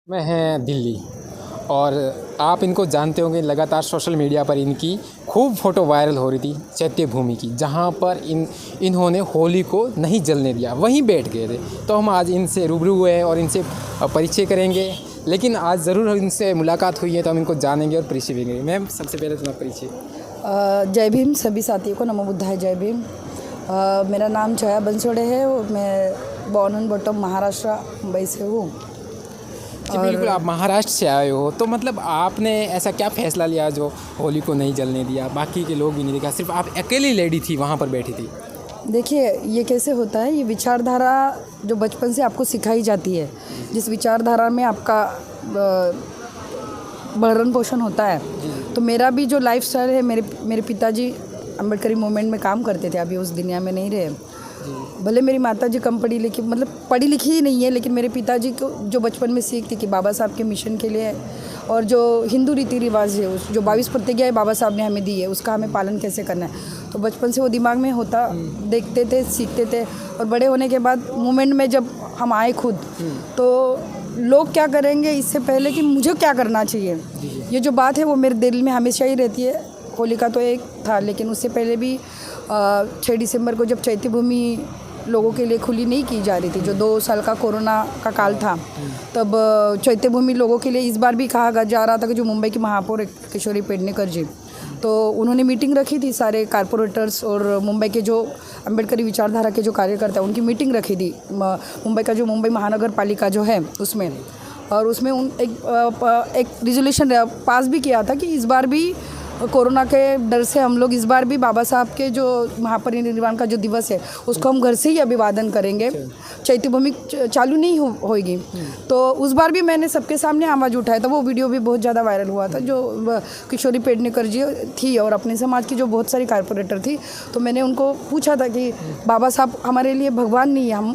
में हैं दिल्ली। और आप इनको जानते होंगे, लगातार सोशल मीडिया पर इनकी खूब फ़ोटो वायरल हो रही थी चैत्य भूमि की, जहाँ पर इन्होंने होली को नहीं जलने दिया, वहीं बैठ गए थे। तो हम आज इनसे रूबरू हुए हैं और इनसे परिचय करेंगे। लेकिन आज ज़रूर इनसे मुलाकात हुई है तो हम इनको जानेंगे और परिचय देंगे। मैम, सबसे पहले तुम्हारा परिचय। जय भीम सभी साथियों को, नमो बुद्धाय, जय भीम। मेरा नाम जया बनसोड़े है और मैं born and bottom Maharashtra Mumbai से हूँ। बिल्कुल, आप महाराष्ट्र से आए हो, तो मतलब आपने ऐसा क्या फ़ैसला लिया जो होली को नहीं जलने दिया? बाकी के लोग भी नहीं देखा, सिर्फ आप अकेली लेडी थी वहाँ पर बैठी थी। देखिए, ये कैसे होता है, ये विचारधारा जो बचपन से आपको सिखाई जाती है, जिस विचारधारा में आपका भरण पोषण होता है, तो मेरा भी जो लाइफस्टाइल है, मेरे पिताजी अम्बेडकरी मूवमेंट में काम करते थे, अभी उस दुनिया में नहीं रहे। भले मेरी माताजी कम पढ़ी लिखी, मतलब पढ़ी लिखी ही नहीं है, लेकिन मेरे पिताजी को जो बचपन में सीख थी कि बाबा साहब के मिशन के लिए और जो हिंदू रीति रिवाज है, उस जो 22 प्रतिज्ञाएं बाबा साहब ने हमें दी है, उसका हमें पालन कैसे करना है, तो बचपन से वो दिमाग में होता, देखते थे, सीखते थे। और बड़े होने के बाद मूवमेंट में जब हम आए खुद, तो लोग क्या करेंगे इससे पहले कि मुझे क्या करना चाहिए, ये जो बात है वो मेरे दिल में हमेशा ही रहती है। होली का तो एक था, लेकिन उससे पहले भी 6 दिसंबर को जब चैत्य भूमि लोगों के लिए खुली नहीं की जा रही थी, जो 2 साल का कोरोना का काल था, तब चैत्य भूमि लोगों के लिए इस बार भी कहा जा रहा था कि जो मुंबई की महापौर किशोरी पेडनेकर जी, तो उन्होंने मीटिंग रखी थी, सारे कारपोरेटर्स और मुंबई के जो अम्बेडकरी विचारधारा के जो कार्यकर्ता, उनकी मीटिंग रखी थी मुंबई का जो मुंबई महानगर पालिका जो है उसमें। और उसमें एक रिजोल्यूशन पास भी किया था कि इस बार भी कोरोना के डर से हम लोग इस बार भी बाबा साहब के जो महापरिनिर्वाण का जो दिवस है उसको हम घर से ही अभिवादन करेंगे, चैत्य भूमि चालू नहीं होगी। तो उस बार भी मैंने सबके सामने आवाज़ उठाया था, वो वीडियो भी बहुत ज़्यादा वायरल हुआ था, जो किशोरी पेडनेकर जी थी और अपने समाज की जो बहुत सारी कारपोरेटर थी। तो मैंने उनको पूछा था कि बाबा साहब हमारे लिए भगवान नहीं है, हम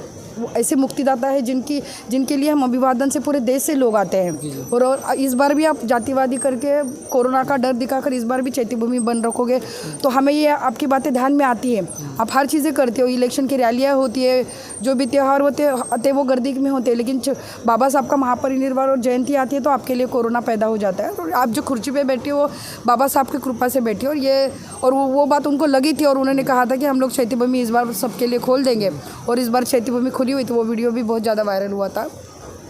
ऐसे मुक्तिदाता है जिनके लिए हम अभिवादन से पूरे देश से लोग आते हैं। और इस बार भी आप जातिवादी करके कोरोना का डर दिखाकर इस बार भी चैत्य भूमि बंद रखोगे, तो हमें ये आपकी बातें ध्यान में आती है। आप हर चीज़ें करते हो, इलेक्शन की रैलियाँ होती है, जो भी त्यौहार होते वो गर्दी में होते हैं, लेकिन बाबा साहब का महापरिनिर्वाण और जयंती आती है तो आपके लिए कोरोना पैदा हो जाता है। तो आप जो खुर्ची पे बैठे हो, बाबा साहब की कृपा से बैठे हो, और वो बात उनको लगी थी और उन्होंने कहा था कि हम लोग चैत्य भूमि इस बार सबके लिए खोल देंगे। और इस बार चैत्य भूमि खुली हुई, तो वो वीडियो भी बहुत ज़्यादा वायरल हुआ था।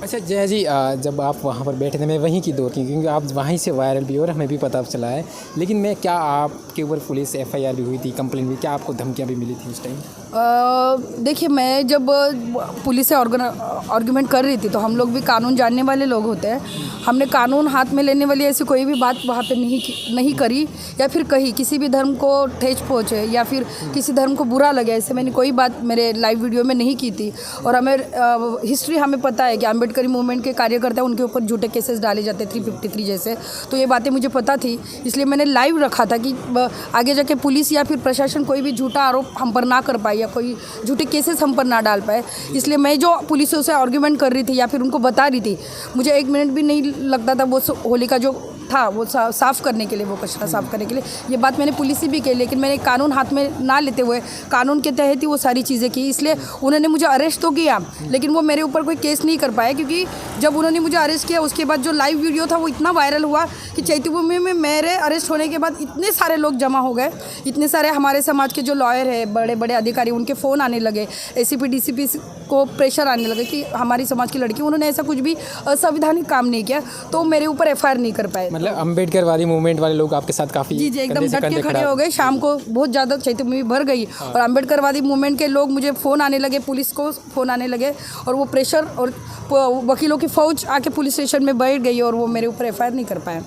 अच्छा जया जी, जब आप वहाँ पर बैठे थे, मैं वहीं की दौर की, क्योंकि आप वहीं से वायरल भी और हमें भी पता चला है, लेकिन मैं क्या आपके ऊपर पुलिस FIR भी हुई थी, कंप्लेंट भी, क्या आपको धमकियाँ भी मिली थी उस टाइम? देखिए, मैं जब पुलिस से आर्गूमेंट कर रही थी, तो हम लोग भी कानून जानने वाले लोग होते हैं, हमने कानून हाथ में लेने वाली ऐसी कोई भी बात वहाँ पे नहीं करी या फिर कही किसी भी धर्म को ठेस पहुँचे या फिर किसी धर्म को बुरा लगे, ऐसे मैंने कोई बात मेरे लाइव वीडियो में नहीं की थी। और हिस्ट्री हमें पता है कि अम्बेडकरी मूवमेंट के कार्यकर्ता, उनके ऊपर झूठे केसेस डाले जाते 353 जैसे, तो ये बातें मुझे पता थी, इसलिए मैंने लाइव रखा था कि आगे जाके पुलिस या फिर प्रशासन कोई भी झूठा आरोप हम पर ना कर पाए या कोई झूठे केसेस हम पर ना डाल पाए। इसलिए मैं जो पुलिस से आर्गूमेंट कर रही थी या फिर उनको बता रही थी, मुझे 1 मिनट भी नहीं लगता था वो होली का जो था वो साफ़ करने के लिए, वो कचरा साफ़ करने के लिए, ये बात मैंने पुलिस से भी की, लेकिन मैंने कानून हाथ में ना लेते हुए कानून के तहत ही वो सारी चीज़ें की। इसलिए उन्होंने मुझे अरेस्ट तो किया, लेकिन वो मेरे ऊपर कोई केस नहीं कर पाया, क्योंकि जब उन्होंने मुझे अरेस्ट किया उसके बाद जो लाइव वीडियो था वो इतना वायरल हुआ कि चैत्य भूमि में मेरे अरेस्ट होने के बाद इतने सारे लोग जमा हो गए, इतने सारे हमारे समाज के जो लॉयर है, बड़े बड़े अधिकारी, उनके फ़ोन आने लगे, ACP DCP को प्रेशर आने लगे कि हमारी समाज की लड़की, उन्होंने ऐसा कुछ भी असंवैधानिक काम नहीं किया, तो मेरे ऊपर FIR नहीं कर पाए। मतलब अम्बेडकर वाली मूवमेंट वाले लोग आपके साथ काफ़ी जी एकदम डट के खड़े हो गए। शाम को बहुत ज़्यादा चैत्य भूमि भर गई और अम्बेडकरवादी मूवमेंट के लोग, मुझे फ़ोन आने लगे, पुलिस को फ़ोन आने लगे, और वो प्रेशर और वकीलों की फ़ौज आके पुलिस स्टेशन में बैठ गई और वो मेरे ऊपर FIR नहीं कर पाया।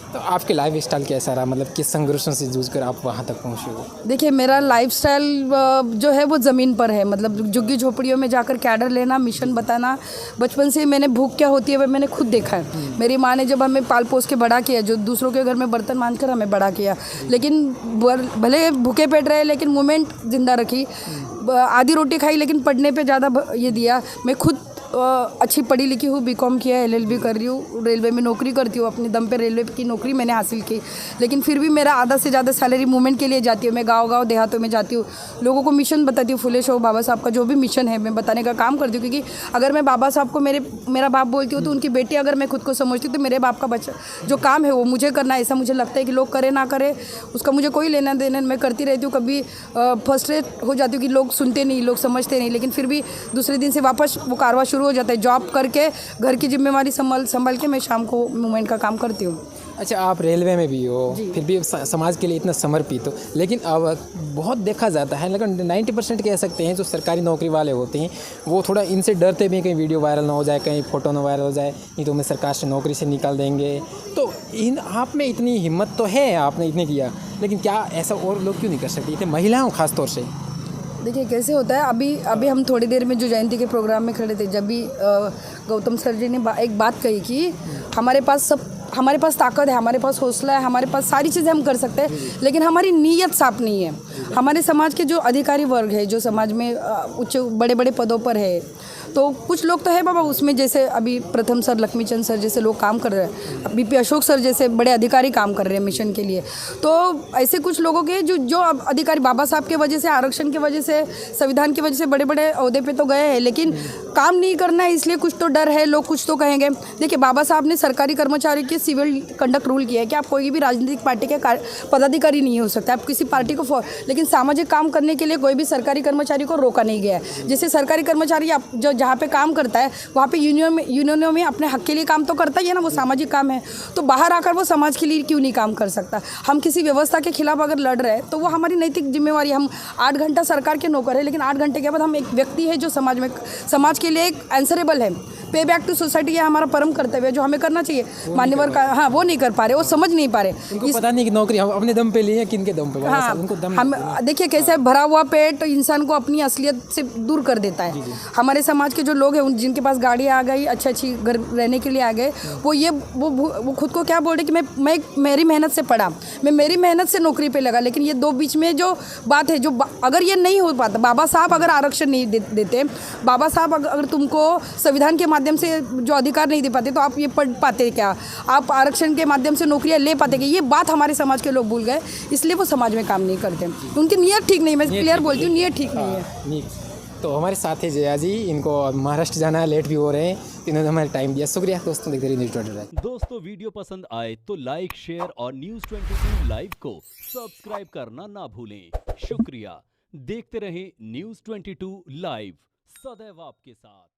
तो आपके लाइफ स्टाइल कैसा रहा, मतलब किस संघर्षों से जूझ कर आप वहाँ तक पहुँचे हो? देखिए, मेरा लाइफस्टाइल जो है वो ज़मीन पर है, मतलब झुग्गी झोपड़ियों में जाकर कैडर लेना, मिशन बताना, बचपन से मैंने भूख क्या होती है वह मैंने खुद देखा है। मेरी माँ ने जब हमें पाल पोस के बड़ा किया, जो दूसरों के घर में बर्तन मांझकर हमें बड़ा किया, लेकिन भले भूखे पेट रहे लेकिन मूवमेंट जिंदा रखी, आधी रोटी खाई लेकिन पढ़ने पे ज़्यादा ये दिया। मैं खुद अच्छी पढ़ी लिखी हूँ, बीकॉम किया है, LLB कर रही हूँ, रेलवे में नौकरी करती हूँ, अपने दम पे रेलवे की नौकरी मैंने हासिल की। लेकिन फिर भी मेरा आधा से ज़्यादा सैलरी मूवमेंट के लिए जाती है। मैं गाँव देहातों में जाती हूँ, लोगों को मिशन बताती हूँ। फुले शो बाबा साहब का जो भी मिशन है मैं बताने का काम करती हूँ, क्योंकि अगर मैं बाबा साहब को मेरा बाप बोलती हूँ तो उनकी बेटी अगर मैं खुद को समझती हूँ तो मेरे बाप का बच्चा जो काम है वो मुझे करना है। ऐसा मुझे लगता है कि लोग करे ना करे उसका मुझे कोई लेना देना, मैं करती रहती हूँ। कभी फ्रस्ट्रेट हो जाती हूँ कि लोग सुनते नहीं, लोग समझते नहीं, लेकिन फिर भी दूसरे दिन से वापस वो कारवां शुरू हो जाता है। जॉब करके घर की जिम्मेवारी संभाल के मैं शाम को मूवमेंट का काम करती हूँ। अच्छा, आप रेलवे में भी हो, फिर भी समाज के लिए इतना समर्पित हो, लेकिन अब बहुत देखा जाता है, लेकिन 90% कह सकते हैं जो सरकारी नौकरी वाले होते हैं वो थोड़ा इनसे डरते भी हैं, कहीं वीडियो वायरल ना हो जाए, कहीं फ़ोटो ना वायरल हो जाए, नहीं तो हमें सरकार से नौकरी से निकाल देंगे। तो आप में इतनी हिम्मत तो है, आपने इतने किया, लेकिन क्या ऐसा और लोग क्यों नहीं कर सकते, इतने महिलाओं ख़ास तौर से? देखिए कैसे होता है, अभी हम थोड़ी देर में जो जयंती के प्रोग्राम में खड़े थे, जब भी गौतम सर जी ने एक बात कही कि हमारे पास ताकत है, हमारे पास हौसला है, हमारे पास सारी चीज़ें हम कर सकते हैं, लेकिन हमारी नीयत साफ नहीं है। हमारे समाज के जो अधिकारी वर्ग है, जो समाज में उच्च बड़े बड़े पदों पर है, तो कुछ लोग तो है बाबा उसमें, जैसे अभी प्रथम सर, लक्ष्मीचंद सर जैसे लोग काम कर रहे हैं, BP अशोक सर जैसे बड़े अधिकारी काम कर रहे हैं मिशन के लिए। तो ऐसे कुछ लोगों के जो अधिकारी बाबा साहब के वजह से, आरक्षण की वजह से, संविधान की वजह से बड़े बड़े ओहदे पे तो गए हैं, लेकिन काम नहीं करना है, इसलिए कुछ तो डर है, लोग कुछ तो कहेंगे। देखिए बाबा साहब ने सरकारी कर्मचारी के सिविल कंडक्ट रूल किया है कि आप कोई भी राजनीतिक पार्टी के पदाधिकारी नहीं हो सकते, आप किसी पार्टी को लेकिन सामाजिक काम करने के लिए कोई भी सरकारी कर्मचारी को रोका नहीं गया है। जैसे सरकारी कर्मचारी जो जहाँ पे काम करता है वहाँ पे यूनियनों में अपने हक के लिए काम तो करता ही है ना, वो सामाजिक काम है, तो बाहर आकर वो समाज के लिए क्यों नहीं काम कर सकता? हम किसी व्यवस्था के खिलाफ अगर लड़ रहे हैं तो वो हमारी नैतिक जिम्मेवारी। हम 8 घंटा सरकार के नौकर है, लेकिन 8 घंटे के बाद हम एक व्यक्ति है जो समाज के लिए एक आंसरेबल है। पे बैक टू सोसाइटी है हमारा परम कर्तव्य, जो हमें करना चाहिए। मान्यवर का हाँ, वो नहीं कर पा रहे, वो समझ नहीं पा रहे। उनको पता नहीं कि नौकरी हम अपने दम पे लिए किन के दम पे। हाँ, उनको दम हम देखिए कैसे भरा हुआ पेट इंसान को अपनी असलियत से दूर कर देता है। हमारे समाज के जो लोग हैं, जिनके पास गाड़ी आ गई, अच्छी घर रहने के लिए आ गए, वो खुद को क्या बोल रहे कि मैं मेरी मेहनत से पढ़ा, मैं मेरी मेहनत से नौकरी पे लगा। लेकिन ये दो बीच में जो बात है, अगर ये नहीं हो पाता, बाबा साहब अगर आरक्षण नहीं देते, बाबा साहब अगर तुमको संविधान के माध्यम से जो अधिकार नहीं दे पाते, तो आप ये पढ़ पाते क्या? आप आरक्षण के माध्यम से नौकरियां ले पाते क्या? ये बात हमारे समाज के लोग भूल गए, इसलिए वो समाज में काम नहीं करते। उनकी नीयत ठीक नहीं, मैं क्लियर बोलती हूँ, नीयत ठीक नहीं है। तो हमारे साथ है जया जी, इनको महाराष्ट्र जाना है, लेट भी हो रहे हैं, इन्होंने हमें टाइम दिया, शुक्रिया दोस्तों। देखते रहिए न्यूज़24। दोस्तों वीडियो पसंद आए तो लाइक, शेयर और News22 लाइव को सब्सक्राइब करना ना भूलें। शुक्रिया। देखते रहें News22 लाइव, सदैव आपके साथ।